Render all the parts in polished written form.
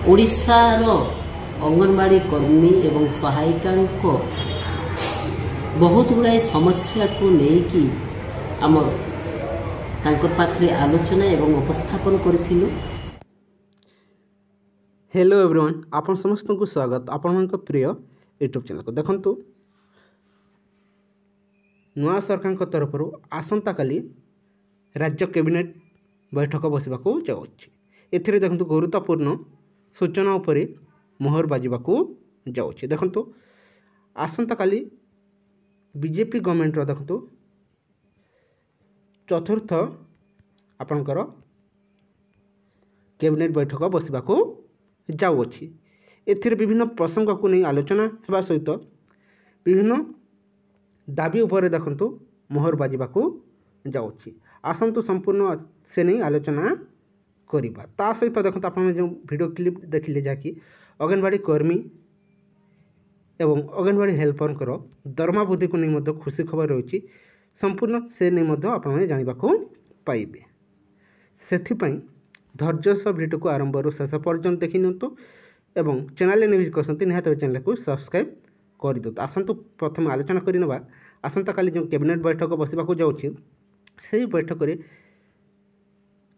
ओडिशार अंगनवाड़ी कर्मी एवं सहायिका बहुत गुड़ाए समस्या को लेकिन आम पाखरे आलोचना एवं उपस्थापन करूँ। हेलो एवरीवन, आपण समस्त को स्वागत आपण प्रिय यूट्यूब चैनल को। देखंतु नुआ सरकार तरफ आसंता काली राज्य कैबिनेट बैठक बसवाक जाऊँगी। एथिरे देखंतु गुरुत्वपूर्ण सूचना उपरे मोहर बाजिबाकू जाऊँगी। देखंतु आसंता काली बीजेपी गवर्नमेंट देखंतु चतुर्थ आपणकर कैबिनेट बैठक बसवाक जाऊँगी। एथिरे विभिन्न प्रसंग को नहीं आलोचना हेबा सहित विभिन्न दाबी उपरे देखंतु मोहर बाजिबाकू जाऊँगी। आसंतु संपूर्ण से नहीं आलोचना करिबा। ता सहित देखंतु आपण जो वीडियो क्लिप देखिले जाकि अंगनवाड़ी कर्मी एवं अंगनवाड़ी हेल्पर दरमा वृद्धि को नहीं खुशी खबर रही संपूर्ण से नहीं आपण जानिबाकू पाइबे। सेथिपई धैर्य सह वीडियो को आरंभ शेष पर्यंत देखि नियंतु एवं चैनल न्यूज करसंती निहात चैनल को सब्सक्राइब कर दियंतु। आसंतु प्रथम आलोचना करनेबा आसंता काली जो कैबिनेट बैठक बसवाक जाउछि से बैठक रे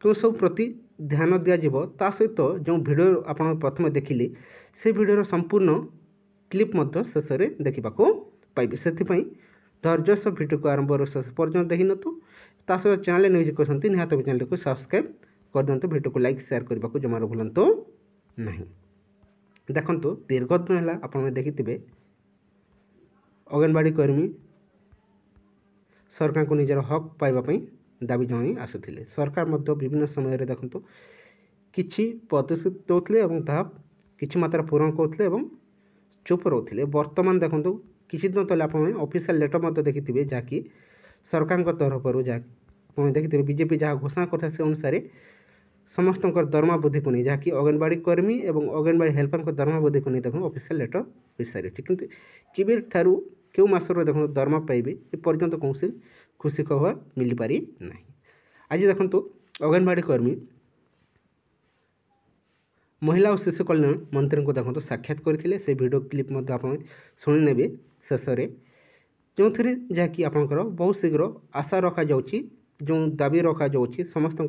क्यों सब प्रति ध्यान दिज्व ता सहित जो वीडियो आपण प्रथम देखिले से वीडियोर संपूर्ण क्लिप शेष में देखा पाइबे। से धैर्य सह वीडियो को आरंभ शेष पर्यंत देखि नियंतु। ता सहित चैनल न्यूज करसंती निहात चैनल को सब्सक्राइब कर दियंतु। वीडियो को लाइक शेयर करने को जमार भूलंतु नहीं। देखंतु दीर्घ दिन है आपने देखिथिबे अंगनवाड़ी कर्मी सरकार को निजर हक पाइबापी दाबी जनाई आसुथिले। सरकार मध्य विभिन्न समय रे देखंतु किछि प्रतिश्रुति दउथिले एवं ताहा किछि मात्रा पूरण करथिले एवं चुप रहउथिले। वर्तमान देखंतु किछि दिन तले आपने ऑफिशियल लेटर मध्य देखिथिबे जाकि सरकार को तरफ जा आपने देखिथिबे बीजेपी जहाँ घोषणा करथा से अनुसार समस्त दरमा वृद्धि को नहीं जहाँकि अंगनवाड़ी कर्मी एवं अंगनवाड़ी हेल्पर दरमा वृद्धि को नहीं देखो ऑफिशियल लेटर हो सारी किंतु केबे ठारू क्यों मासर देखो दरमा पाइबे ए पर्यंत कौन खुशी खबर मिल पारि नहीं। आज देखंतु अंगनवाड़ी कर्मी महिला और शिशु कल्याण मंत्री को देखो साक्षात करथिले। से वीडियो क्लिप मध्य आप शुणी नेबे शेष में जो थी जहाँकि आपंकर बहुत शीघ्र आशा रखा जाउची जो दाबी रखा जाउची समस्त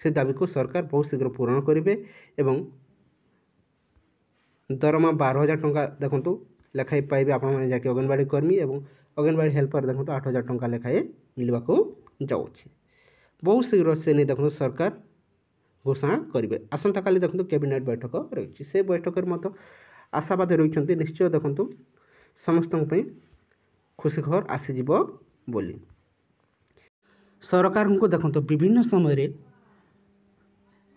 से दाबी को सरकार बहुत शीघ्र पूरण करेंगे एवं दरमा 12,000 टंका देखंतु लेखाए पाइबे आपण जहाँकि अंगनवाड़ी कर्मी एवं अंगनवाड़ी हेल्पर देखो 8,000 टंका लेखाए मिलवाक जाउची। बहुत शीघ्र से नहीं देखो सरकार घोषणा करेंगे। आसंता काली देखो कैबिनेट बैठक रही से बैठक में आशावादी रही निश्चय देखो समस्त खुशी खबर आसीजिव बोली। सरकार को देखो विभिन्न समय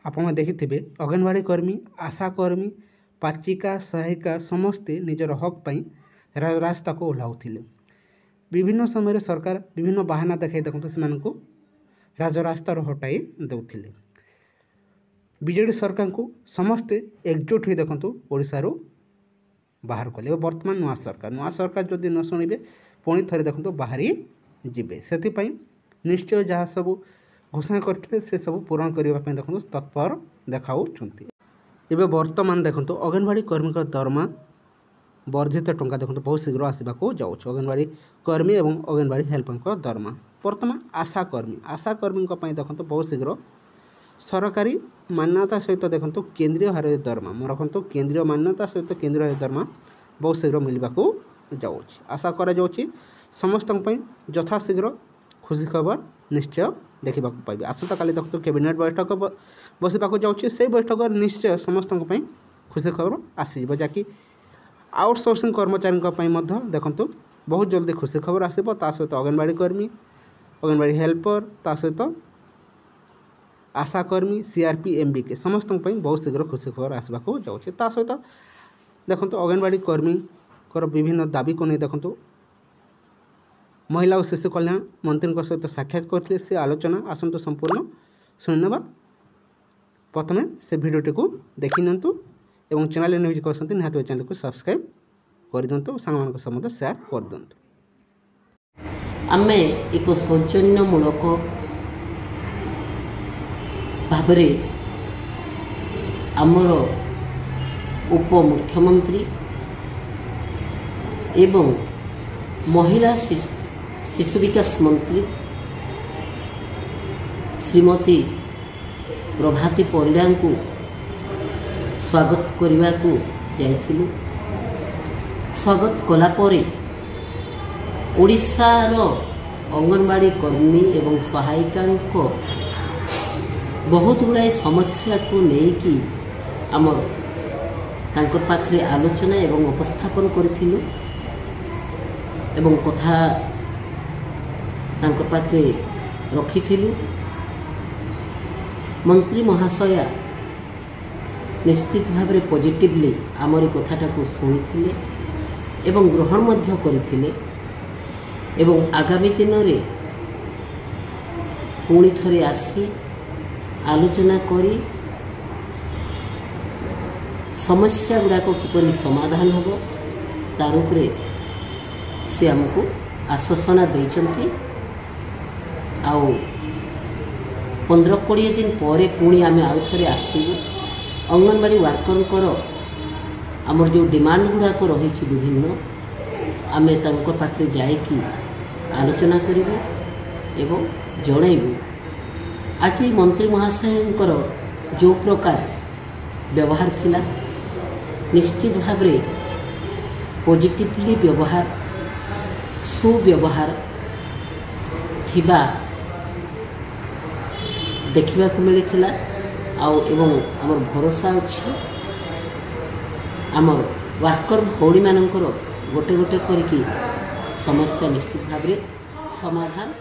आपने देखिथिबे अंगनवाड़ी कर्मी आशा कर्मी पाचिका सहायिका समस्ते निजर हक पाई रास्ता को ओह्लाउथिले। विभिन्न समय सरकार विभिन्न बहाना देखाई देखो से राजरास्तार हटाई देउथिले। बीजेडी सरकार को समस्ते एकजुट हो देखो ओडिशार बाहर कले। वर्तमान नुआ सरकार जदि न शुणे पुणी थे देखो बाहरी जीवे। से निश्चय जहाँ सब घोषणा करते से सब पूरण करने देखो तत्पर देखाऊँ। एवं वर्तमान देखो अंगनवाड़ी कर्मी दरमा वर्धित टंका देखो बहुत शीघ्र आसवाक जाऊँ। अंगनवाड़ी कर्मी और अंगनवाड़ी हेल्पर दरमा वर्तमान आशा कर्मी देखो बहुत शीघ्र सरकारी मान्यता सहित देखो केंद्रीय हार दरमा रखु केंद्रीय मान्यता सहित केंद्रीय हार दरमा बहुत शीघ्र मिलवाक जाऊँ। आशा करा समस्त यथाशीघ्र खुशी खबर निश्चय देखा पाइबे। आसंता काली देखो कैबिनेट बैठक बसवाक जाऊँगी। से बैठक निश्चय समस्त खुशी खबर आसीज जहाँकि आउटसोर्सिंग कर्मचारी देखो बहुत जल्दी खुशी खबर आसब। ता सहित अंगनवाड़ी कर्मी अंगनवाड़ी हेल्पर ता सहित आशा कर्मी सीआरपी एमबीके समस्त बहुत शीघ्र खुशी खबर आसवाक जाऊँगी। ता सहित देखो अंगनवाड़ी कर्मी विभिन्न दाबी को नहीं देखो महिला और शिशु कल्याण मंत्री सहित साक्षात करते से आलोचना आसंतु संपूर्ण शुणिनेबा। प्रथमे से वीडियोटी को देखि नियंतु एवं चैनल न्यूज करसंती निहात चैनल को सब्सक्राइब कर दियंतु सांग सहित शेयर कर दियंतु। आमे एक सौजन्यमूलक भाव आमर उपमुख्यमंत्री एवं महिला शिशु विकास मंत्री श्रीमती प्रभाती परिड़ा को स्वागत करने को जाइथिलु। स्वागत कलापरे ओडिशार अंगनवाड़ी कर्मी एवं सहायिका बहुत गुड़ाए समस्या को लेकिन आम तांकर पाखरे आलोचना एवं उपस्थापन करिथिलु एवं कथा तांकर पाखरे रखिथिलु। मंत्री महाशया निश्चित भाव में पॉजिटिवली आमरी कथाटा को शुणिथिले एवं ग्रहण मध्य करिथिले एवं आगामी दिन में पुणी थरे आसी आलोचना करी समस्या गुड़ाक किपरि समाधान होबो तार उपरे से हमको आश्वासना देइचंती। आउ 15-20 दिन पर पुणी आम आउ थे आसबू अंगनवाड़ी वर्कर आमर जो डिमांड गुड़ाक रही विभिन्न आमे तांकर पाखरे जाइकी आलोचना करिबु एवं जणाइबु। आज मंत्री महाशयंकर जो प्रकार व्यवहार थिला निश्चित भाव में पॉजिटिवली व्यवहार सुव्यवहार थिबा देखा मिलता एवं आमर भरोसा अच्छी आमर वर्कर भौणी मानकर गोटे गोटे करके समस्या निश्चित भाव में समाधान